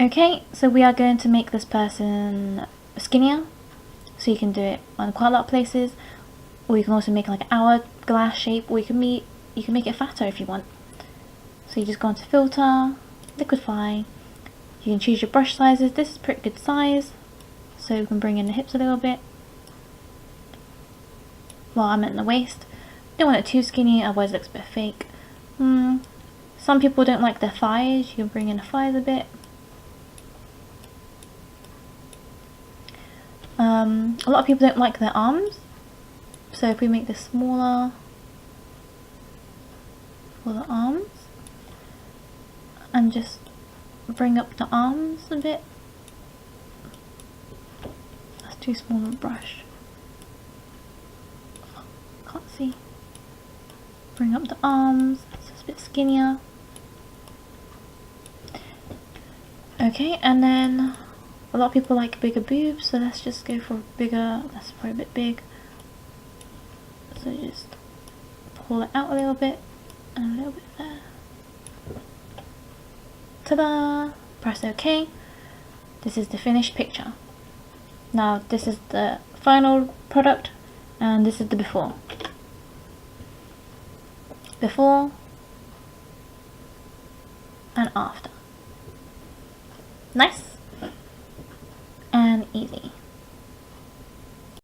Okay, so we are going to make this person skinnier, so you can do it on quite a lot of places, or you can also make like an hourglass shape, or you can make it fatter if you want. So you just go into filter, liquidfy, you can choose your brush sizes. This is pretty good size, so we can bring in the hips a little bit. Well, I meant the waist. Don't want it too skinny, otherwise it looks a bit fake. Some people don't like their thighs, you can bring in the thighs a bit. A lot of people don't like their arms, so if we make this smaller for the arms, and just bring up the arms a bit. That's too small of a brush. Can't see. Bring up the arms, so it's a bit skinnier. Okay, and then a lot of people like bigger boobs, so let's just go for bigger. That's probably a bit big. So just pull it out a little bit, and a little bit there. Ta-da! Press OK. This is the finished picture. Now this is the final product, and this is the before. Before and after. Nice and easy.